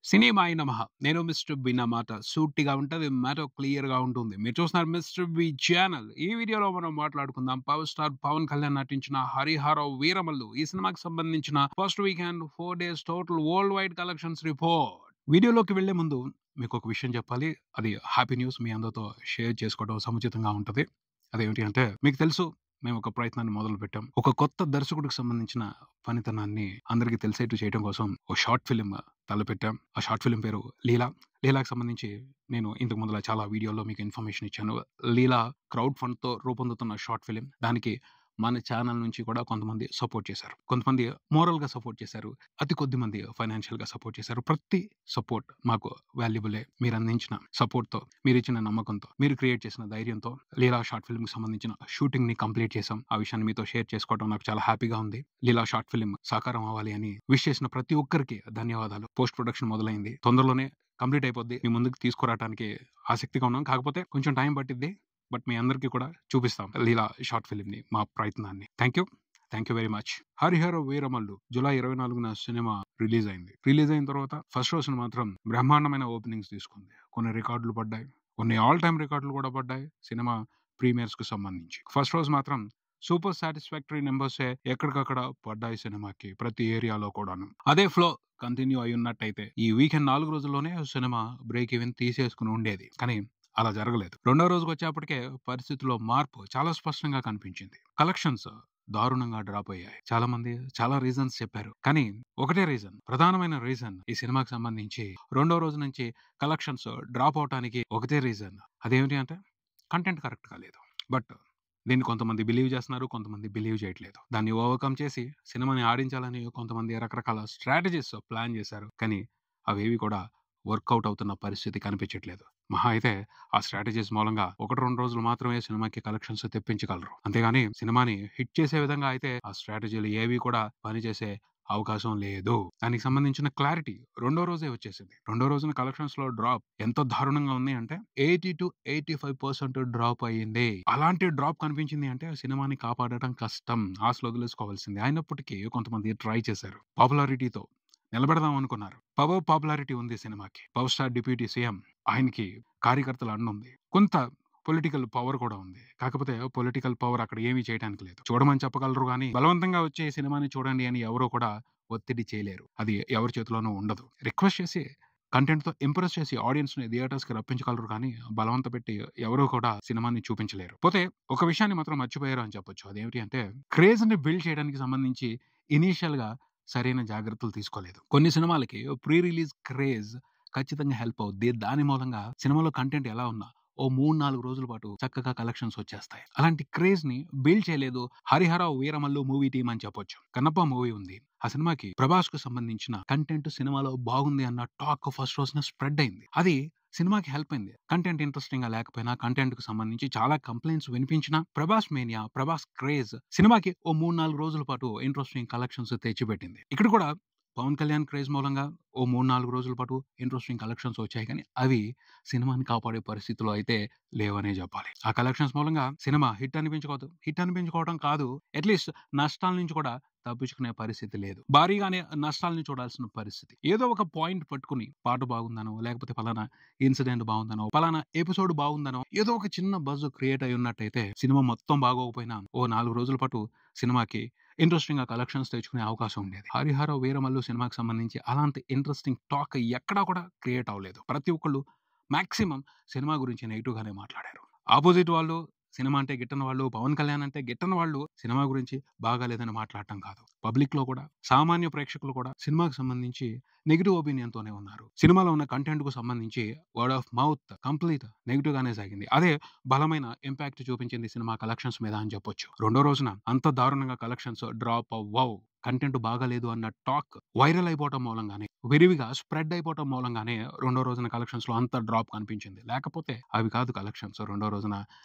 సినిమాయి నమః. నేను mister B నా మాట సూటిగా ఉంటది. మ్యాటర్ క్లియర్‌గా ఉంటుంది. మీరు చూస్తున్నారు మిస్టర్ బి ఛానల్. ఈ వీడియోలో మనం మాట్లాడుకుందాం పవర్ స్టార్ పవన్ కళ్యాణ్ నటించిన 'హరిహర వీరమల్లు' ఈ సినిమాకి సంబంధించిన first weekend 4 days total world wide collections report. వీడియోలోకి వెళ్ళే ముందు మీకొక విషయం చెప్పాలి. అది హ్యాపీ న్యూస్ మీ అందరితో షేర్ చేసుకోవడం సముచితంగా ఉంటది. అదేమిటి అంటే మీకు తెలుసు మేము ఒక ప్రయత్నాన్ని మొదలుపెట్టాం. ఒక కొత్త దర్శకుడికి సంబంధించిన పనితనాన్ని అందరికి తెలిసేట్టు చేయడం కోసం ఓ షార్ట్ ఫిల్మ్ తలపెట్టాం. ఆ షార్ట్ ఫిల్మ్ పేరు 'లీలా'. 'లీలా'కి సంబంధించి నేను ఇంతకు ముందుల చాలా వీడియోల్లో మీకు ఇన్ఫర్మేషన్ ఇచ్చాను. 'లీలా' క్రౌడ్ ఫండ్‌తో రూపొందుతున్న షార్ట్ ఫిల్మ్. దానికి మన ఛానల్ నుంచి కూడా కొంతమంది సపోర్ట్ చేశారు. కొంతమంది మోరల్‌గా సపోర్ట్ చేశారు. అతి కొద్ది మంది ఫైనాన్షియల్‌గా సపోర్ట్ చేశారు. ప్రతి సపోర్ట్ మాకు వాల్యుబులే. మీరందించిన సపోర్ట్‌తో, మీరిచ్చిన నమ్మకంతో, మీరు క్రియేట్ చేసిన ధైర్యంతో 'లీలా' షార్ట్ ఫిల్మ్‌కి సంబంధించిన షూటింగ్‌ని కంప్లీట్ చేశాం. ఆ విషయాన్ని మీతో షేర్ చేసుకోవడం నాకు చాలా హ్యాపీగా ఉంది. 'లీలా' షార్ట్ ఫిల్మ్ సాకారం అవ్వాలి అని విష్ చేసిన ప్రతి ఒక్కరికి ధన్యవాదాలు. పోస్ట్ ప్రొడక్షన్ మొదలైంది. తొందరలోనే కంప్లీట్ అయిపోద్ది. మీ ముందుకు తీసుకురావడానికి ఆసక్తిగా ఉన్నాం. కాకపోతే కొంచెం టైం పట్టిద్ది. బట్ మీ అందరికీ కూడా చూపిస్తాం 'లీలా' షార్ట్ ఫిల్మ్‌ని, మా ప్రయత్నాన్ని. Thank you very much. 'Harihara Veeramallu' July 24న సినిమా రిలీజ్ అయింది. రిలీజ్ అయిన తర్వాత ఫస్ట్ రోజున మాత్రం బ్రహ్మాండమైన ఓపెనింగ్స్ తీసుకుంది. కొన్ని రికార్డులు పడ్డాయి. కొన్ని ఆల్ టైమ్ రికార్డులు కూడా పడ్డాయి సినిమా ప్రీమియర్స్‌కి సంబంధించి. ఫస్ట్ రోజు మాత్రం సూపర్ సాటిస్ఫాక్టరీ నంబర్సే ఎక్కడికక్కడ పడ్డాయి సినిమాకి. ప్రతి ఏరియాలో కూడాను. అదే ఫ్లో కంటిన్యూ అయ్యున్నట్టయితే ఈ వీకెండ్ 4 రోజుల్లోనే సినిమా బ్రేక్ ఈవెన్ తీసేసుకుని ఉండేది. కానీ అలా జరగలేదు. రెండో రోజుకొచ్చేప్పటికే పరిస్థితిలో మార్పు చాలా స్పష్టంగా కనిపించింది. కలెక్షన్స్ దారుణంగా డ్రాప్ అయ్యాయి. చాలా మంది చాలా రీజన్స్ చెప్పారు. కానీ ఒకటే రీజన్, ప్రధానమైన రీజన్ ఈ సినిమాకి సంబంధించి రెండో రోజు నుంచి కలెక్షన్స్ డ్రాప్ అవటానికి ఒకటే రీజన్. అదేమిటి అంటే కంటెంట్ కరెక్ట్‌గా లేదు. బట్ దీన్ని కొంతమంది బిలీవ్ చేస్తున్నారు. కొంతమంది బిలీవ్ చేయట్లేదు. దాన్ని ఓవర్‌కమ్ చేసి సినిమాని ఆడించాలని కొంతమంది రకరకాల స్ట్రాటజీస్ ప్లాన్ చేశారు. కానీ అవేవి కూడా వర్కౌట్ అవుతున్న పరిస్థితి కనిపించట్లేదు. మహా అయితే ఆ స్ట్రాటజీస్ మూలంగా 1, 2 రోజులు మాత్రమే సినిమాకి కలెక్షన్స్ తెప్పించగలరు. అంతేగాని సినిమాని హిట్ చేసే విధంగా అయితే ఆ స్ట్రాటజీలు ఏవి కూడా పనిచేసే అవకాశం లేదు. దానికి సంబంధించిన క్లారిటీ రెండో రోజే వచ్చేసింది. రెండో రోజున కలెక్షన్స్ లో డ్రాప్ ఎంత దారుణంగా ఉంది అంటే 80-85% డ్రాప్ అయ్యింది. అలాంటి డ్రాప్ కనిపించింది అంటే సినిమాని కాపాడటం కష్టం. ఆశలు వదిలేసుకోవాల్సిందే. అయినప్పటికీ కొంతమంది ట్రై చేశారు. పాపులారిటీతో నిలబెడదాం అనుకున్నారు. పాపులారిటీ ఉంది సినిమాకి. పవర్ స్టార్ డిప్యూటీ సీఎం, ఆయనకి కార్యకర్తల అండుంది. కొంత పొలిటికల్ పవర్ కూడా ఉంది. కాకపోతే పొలిటికల్ పవర్ అక్కడ ఏమీ చేయడానికి లేదు. చూడమని చెప్పగలరు గానీ బలవంతంగా వచ్చి ఈ సినిమాని చూడండి అని ఎవరు కూడా ఒత్తిడి చేయలేరు. అది ఎవరి చేతిలోనూ ఉండదు. రిక్వెస్ట్ చేసి కంటెంట్‌తో ఇంప్రెస్ చేసి ఆడియన్స్‌ని థియేటర్స్‌కి రప్పించగలరు కానీ బలవంత పెట్టి ఎవరు కూడా సినిమాని చూపించలేరు. పోతే ఒక విషయాన్ని మాత్రం మర్చిపోయారు అని చెప్పొచ్చు. అదేమిటి అంటే క్రేజ్‌ని బిల్డ్ చేయడానికి సంబంధించి ఇనీషియల్‌గా సరైన జాగ్రత్తలు తీసుకోలేదు. కొన్ని సినిమాలకి ప్రీ రిలీజ్ క్రేజ్ ఖచ్చితంగా హెల్ప్ అవుద్ది. దాని మూలంగా సినిమాలో కంటెంట్ ఎలా ఉన్నా ఓ 3, 4 రోజుల పాటు చక్కగా కలెక్షన్స్ వచ్చేస్తాయి. అలాంటి క్రేజ్‌ని బిల్డ్ చేయలేదు 'హరిహర వీరమల్లు' మూవీ టీమ్ అని చెప్పొచ్చు. 'కన్నప్ప' మూవీ ఉంది. ఆ సినిమాకి 'ప్రభాస్‌కు' సంబంధించిన కంటెంట్ సినిమాలో బాగుంది అన్న టాక్ ఫస్ట్ రోజున స్ప్రెడ్ అయింది. అది సినిమాకి హెల్ప్ అయింది. కంటెంట్ ఇంట్రెస్టింగ్‌గా లేకపోయినా కంటెంట్‌కి సంబంధించి చాలా కంప్లెయింట్స్ వినిపించినా 'ప్రభాస్ మేనియా', 'ప్రభాస్ క్రేజ్' సినిమాకి ఓ 3, 4 రోజుల పాటు ఇంట్రెస్టింగ్ కలెక్షన్స్ తెచ్చిపెట్టింది. ఇక్కడ కూడా పవన్ కళ్యాణ్ క్రేజ్ మూలంగా ఓ 3, 4 రోజుల పాటు ఇంట్రెస్టింగ్ కలెక్షన్స్ వచ్చాయి కానీ అవి సినిమాని కాపాడే పరిస్థితిలో అయితే లేవనే చెప్పాలి. ఆ కలెక్షన్స్ మూలంగా సినిమా హిట్ అనిపించుకోవడం కాదు, అట్‌లీస్ట్ నష్టాల నుంచి కూడా తప్పించుకునే పరిస్థితి లేదు. భారీగానే నష్టాలను చూడాల్సిన పరిస్థితి. ఏదో ఒక పాయింట్ పట్టుకుని పాట బాగుందనో, లేకపోతే పలానా ఇన్సిడెంట్ బాగుందనో, పలానా ఎపిసోడ్ బాగుందనో ఏదో ఒక చిన్న బజ్ క్రియేట్ అయి ఉన్నట్టయితే సినిమా మొత్తం బాగోకపోయినా ఓ 4 రోజుల పాటు సినిమాకి ఇంట్రెస్టింగ్‌గా కలెక్షన్స్ తెచ్చుకునే అవకాశం ఉండేది. 'హరిహర వీరమల్లు' సినిమాకి సంబంధించి అలాంటి ఇంట్రెస్టింగ్ టాక్ ఎక్కడా కూడా క్రియేట్ అవ్వలేదు. ప్రతి ఒక్కళ్ళు మాక్సిమం సినిమా గురించి నెగెటివ్‌గానే మాట్లాడారు. ఆపోజిట్ వాళ్ళు సినిమా అంటే గిట్టని వాళ్ళు, పవన్ కళ్యాణ్ అంటే గిట్టని వాళ్ళు సినిమా గురించి బాగాలేదని మాట్లాడటం కాదు. పబ్లిక్‌లో కూడా సామాన్య ప్రేక్షకులు కూడా సినిమాకి సంబంధించి నెగెటివ్ ఒపీనియన్‌తోనే ఉన్నారు. సినిమాలో ఉన్న కంటెంట్‌కు సంబంధించి వర్డ్ ఆఫ్ మౌత్ కంప్లీట్ నెగెటివ్‌గానే సాగింది. అదే బలమైన ఇంపాక్ట్ చూపించింది సినిమా కలెక్షన్స్ మీద అని చెప్పొచ్చు. రెండో రోజున అంత దారుణంగా కలెక్షన్స్ డ్రాప్ అవ్వవు. కంటెంట్ బాగాలేదు అన్న టాక్ వైరల్ అయిపోవటం మూలంగానే, విరివిగా స్ప్రెడ్ అయిపోవటం మూలంగానే రెండో రోజున కలెక్షన్స్‌లో అంత డ్రాప్ కనిపించింది. లేకపోతే అవి కాదు కలెక్షన్స్. రెండో రోజున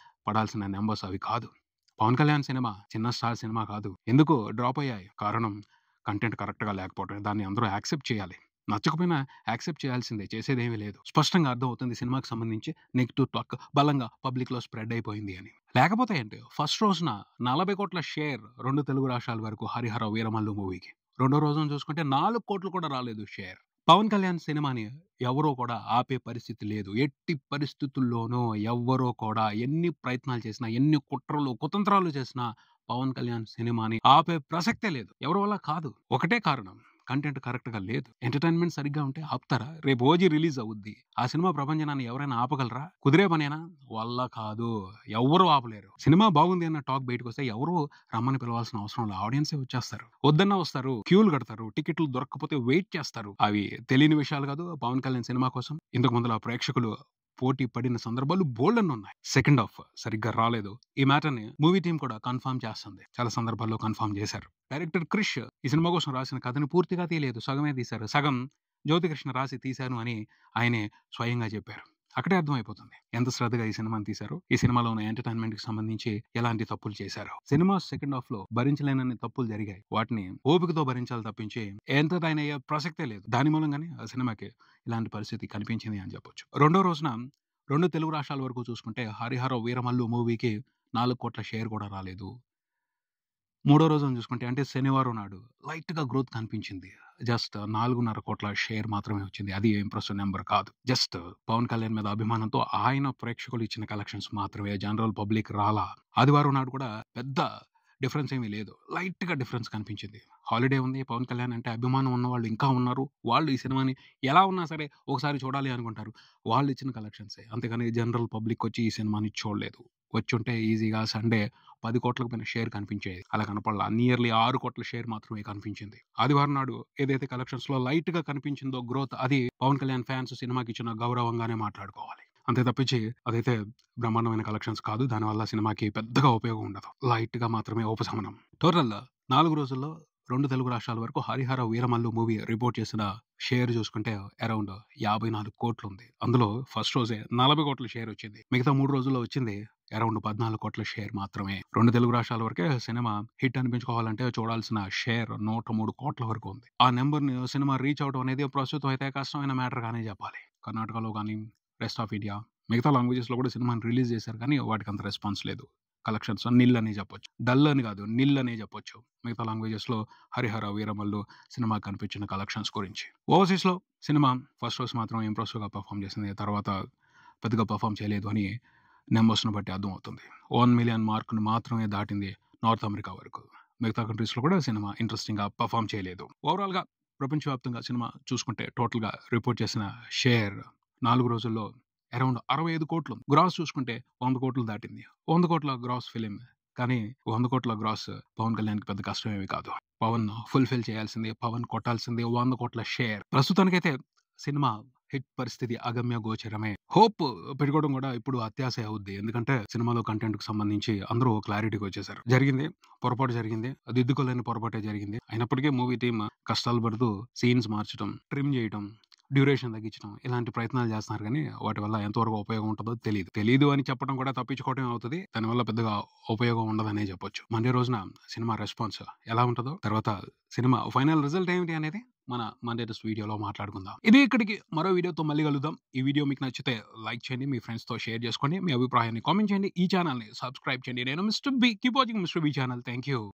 పడాల్సిన నంబర్స్ అవి కాదు. పవన్ కళ్యాణ్ సినిమా చిన్న స్టార్ సినిమా కాదు. ఎందుకు డ్రాప్ అయ్యాయి? కారణం కంటెంట్ కరెక్ట్‌గా లేకపోవటమే. దాన్ని అందరూ యాక్సెప్ట్ చేయాలి. నచ్చకపోయినా యాక్సెప్ట్ చేయాల్సిందే. చేసేదేమీ లేదు. స్పష్టంగా అర్థమవుతుంది సినిమాకి సంబంధించి నెగెటివ్ టాక్ బలంగా పబ్లిక్‌లో స్ప్రెడ్ అయిపోయింది అని. లేకపోతే ఏంటి? ఫస్ట్ రోజున 40 కోట్ల షేర్ 2 తెలుగు రాష్ట్రాల వరకు 'హరిహర వీరమల్లు' మూవీకి. రెండో రోజున చూసుకుంటే 4 కోట్లు కూడా రాలేదు షేర్. పవన్ కళ్యాణ్ సినిమాని ఎవరో కూడా ఆపే పరిస్థితి లేదు. ఎట్టి పరిస్థితుల్లోనూ ఎవ్వరో కూడా ఎన్ని ప్రయత్నాలు చేసినా, ఎన్ని కుట్రలు, కుతంత్రాలు చేసినా పవన్ కళ్యాణ్ సినిమాని ఆపే ప్రసక్తే లేదు. ఎవరి వల్ల కాదు. ఒకటే కారణం, కంటెంట్ కరెక్ట్‌గా లేదు. ఎంటర్‌టైన్‌మెంట్ సరిగ్గా ఉంటే ఆపుతారా? రేపు 'ఓజీ' రిలీజ్ అవుద్ది. ఆ సినిమా ప్రపంచనాన్ని ఎవరైనా ఆపగలరా? కుదిరే పనేనా? వల్ల కాదు. ఎవ్వరు ఆపలేరు. సినిమా బాగుంది అన్న టాక్ బయటకొస్తే ఎవరు రమ్మని పిలవాల్సిన అవసరం లేదు. ఆడియన్సే వచ్చేస్తారు. వద్దన్నా వస్తారు. క్యూలు కడతారు. టికెట్లు దొరక్కపోతే వెయిట్ చేస్తారు. అవి తెలియని విషయాలు కాదు పవన్ కళ్యాణ్ సినిమా కోసం. ఇంతకు ముందుల ప్రేక్షకులు పోటీ పడిన సందర్భాలు బోలెడన్నున్నాయి. సెకండ్ హాఫ్ సరిగ్గా రాలేదు. ఈ మ్యాటర్‌ని మూవీ టీమ్ కూడా కన్ఫర్మ్ చేస్తుంది. చాలా సందర్భాల్లో కన్ఫర్మ్ చేశారు. డైరెక్టర్ క్రిష్ ఈ సినిమా కోసం రాసిన కథని పూర్తిగా తీయలేదు. సగమే తీశారు. సగం జ్యోతికృష్ణ రాసి తీశాను అని ఆయనే స్వయంగా చెప్పారు. అక్కడే అర్థమైపోతుంది ఎంత శ్రద్ధగా ఈ సినిమాని తీశారో, ఈ సినిమాలో ఉన్న ఎంటర్‌టైన్‌మెంట్‌కి సంబంధించి ఎలాంటి తప్పులు చేశారో. సినిమా సెకండ్ హాఫ్‌లో భరించలేనన్ని తప్పులు జరిగాయి. వాటిని ఓపికతో భరించాలి తప్పించి ఎంటర్‌టైన్ అయ్యే ప్రసక్తే లేదు. దాని మూలంగానే ఆ సినిమాకి ఇలాంటి పరిస్థితి కనిపించింది అని చెప్పొచ్చు. రెండో రోజున 2 తెలుగు రాష్ట్రాల వరకు చూసుకుంటే 'హరిహర వీరమల్లు' మూవీకి 4 కోట్ల షేర్ కూడా రాలేదు. మూడో రోజున చూసుకుంటే అంటే శనివారం నాడు లైట్‌గా గ్రోత్ కనిపించింది. జస్ట్ 4.5 కోట్ల షేర్ మాత్రమే వచ్చింది. అది ఇంప్రెసివ్ నంబర్ కాదు. జస్ట్ పవన్ కళ్యాణ్ మీద అభిమానంతో ఆయన ప్రేక్షకులు ఇచ్చిన కలెక్షన్స్ మాత్రమే. జనరల్ పబ్లిక్ రాలా. ఆదివారం నాడు కూడా పెద్ద డిఫరెన్స్ ఏమీ లేదు. లైట్‌గా డిఫరెన్స్ కనిపించింది. హాలిడే ఉంది. పవన్ కళ్యాణ్ అంటే అభిమానం ఉన్నవాళ్ళు ఇంకా ఉన్నారు. వాళ్ళు ఈ సినిమాని ఎలా ఉన్నా సరే ఒకసారి చూడాలి అనుకుంటారు. వాళ్ళు ఇచ్చిన కలెక్షన్సే. అంతేగాని జనరల్ పబ్లిక్ వచ్చి ఈ సినిమాని చూడలేదు. వచ్చుంటే ఈజీగా సండే 10 కోట్లకు పైన షేర్ కనిపించేది. అలా కనపడలా. నియర్లీ 6 కోట్ల షేర్ మాత్రమే కనిపించింది. ఆదివారం నాడు ఏదైతే కలెక్షన్స్‌లో లైట్‌గా కనిపించిందో గ్రోత్, అది పవన్ కళ్యాణ్ ఫ్యాన్స్ సినిమాకి ఇచ్చిన గౌరవంగానే మాట్లాడుకోవాలి. అంతే తప్పించి అదైతే బ్రహ్మాండమైన కలెక్షన్స్ కాదు. దానివల్ల సినిమాకి పెద్దగా ఉపయోగం ఉండదు. లైట్‌గా మాత్రమే ఉపశమనం. టోటల్ 4 రోజుల్లో 2 తెలుగు రాష్ట్రాల వరకు 'హరిహర వీరమల్లు' మూవీ రిపోర్ట్ చేసిన షేర్ చూసుకుంటే అరౌండ్ 54 కోట్లుంది. అందులో ఫస్ట్ రోజే 40 కోట్ల షేర్ వచ్చింది. మిగతా 3 రోజుల్లో వచ్చింది అరౌండ్ 14 కోట్ల షేర్ మాత్రమే. 2 తెలుగు రాష్ట్రాల వరకే సినిమా హిట్ అనిపించుకోవాలంటే చూడాల్సిన షేర్ 103 కోట్ల వరకు ఉంది. ఆ నంబర్‌ని సినిమా రీచ్ అవ్వడం అనేది ప్రస్తుతం అయితే కష్టమైన మ్యాటర్ గానే చెప్పాలి. కర్ణాటకలో గానీ, రెస్ట్ ఆఫ్ ఇండియా, మిగతా లాంగ్వేజెస్‌లో కూడా సినిమాని రిలీజ్ చేశారు కానీ వాటికంత రెస్పాన్స్ లేదు. కలెక్షన్స్ నిల్ అనే చెప్పొచ్చు. డల్ అని కాదు, నిల్ అనే చెప్పొచ్చు. మిగతా లాంగ్వేజెస్‌లో 'హరిహర వీరమల్లు' సినిమా కనిపించిన కలెక్షన్స్ గురించి. ఓవర్‌సీస్‌లో సినిమా ఫస్ట్ రోజు మాత్రం ఇంప్రెసివ్‌గా పెర్ఫార్మ్ చేసింది. తర్వాత పెద్దగా పెర్ఫార్మ్ చేయలేదు అని నంబర్స్‌ని బట్టి అర్థమవుతుంది. 1 మిలియన్ మార్క్‌ని మాత్రమే దాటింది నార్త్ అమెరికా వరకు. మిగతా కంట్రీస్‌లో కూడా సినిమా ఇంట్రెస్టింగ్‌గా పెర్ఫార్మ్ చేయలేదు. ఓవరాల్‌గా ప్రపంచవ్యాప్తంగా సినిమా చూసుకుంటే టోటల్‌గా రిపోర్ట్ చేసిన షేర్ 4 రోజుల్లో అరౌండ్ 65 కోట్లు. గ్రాస్ చూసుకుంటే 100 కోట్లు దాటింది. 100 కోట్ల గ్రాస్ ఫిల్మ్. కానీ 100 కోట్ల గ్రాస్ పవన్ కళ్యాణ్‌కి పెద్ద కష్టమేమి కాదు. పవన్ ఫుల్‌ఫిల్ చేయాల్సిందే. పవన్ కొట్టాల్సిందే 100 కోట్ల షేర్. ప్రస్తుతానికైతే సినిమా హిట్ పరిస్థితి అగమ్య గోచరమే. హోప్ పెట్టుకోవడం కూడా ఇప్పుడు అత్యాశే అవుద్ది. ఎందుకంటే సినిమాలో కంటెంట్‌కి సంబంధించి అందరూ క్లారిటీకి వచ్చేసారు. జరిగింది. పొరపాటు జరిగింది. దిద్దుకోలేని పొరపాటే జరిగింది. అయినప్పటికీ మూవీ టీమ్ కష్టాలు పడుతూ సీన్స్ మార్చడం, ట్రిమ్ చేయడం, డ్యూరేషన్ తగ్గించడం ఇలాంటి ప్రయత్నాలు చేస్తున్నారు గానీ వాటి వల్ల ఎంతవరకు ఉపయోగం ఉంటదో తెలీదు. తెలీదు అని చెప్పడం కూడా తప్పించుకోవడమే అవుతది. దానివల్ల పెద్దగా ఉపయోగం ఉండదనే చెప్పొచ్చు. మండే రోజున సినిమా రెస్పాన్స్ ఎలా ఉంటదో, తర్వాత సినిమా ఫైనల్ రిజల్ట్ ఏమిటి అనేది మన మండే టెస్ట్ వీడియోలో మాట్లాడుకుందాం. ఇది ఇక్కడికి. మరో వీడియోతో మళ్ళీ కలుద్దాం. ఈ వీడియో మీకు నచ్చితే లైక్ చేయండి. మీ ఫ్రెండ్స్‌తో షేర్ చేసుకోండి. మీ అభిప్రాయాన్ని కామెంట్ చేయండి. ఈ ఛానల్‌ని సబ్స్క్రైబ్ చేయండి. నేను mister B. Keep watching mister B channel. Thank you.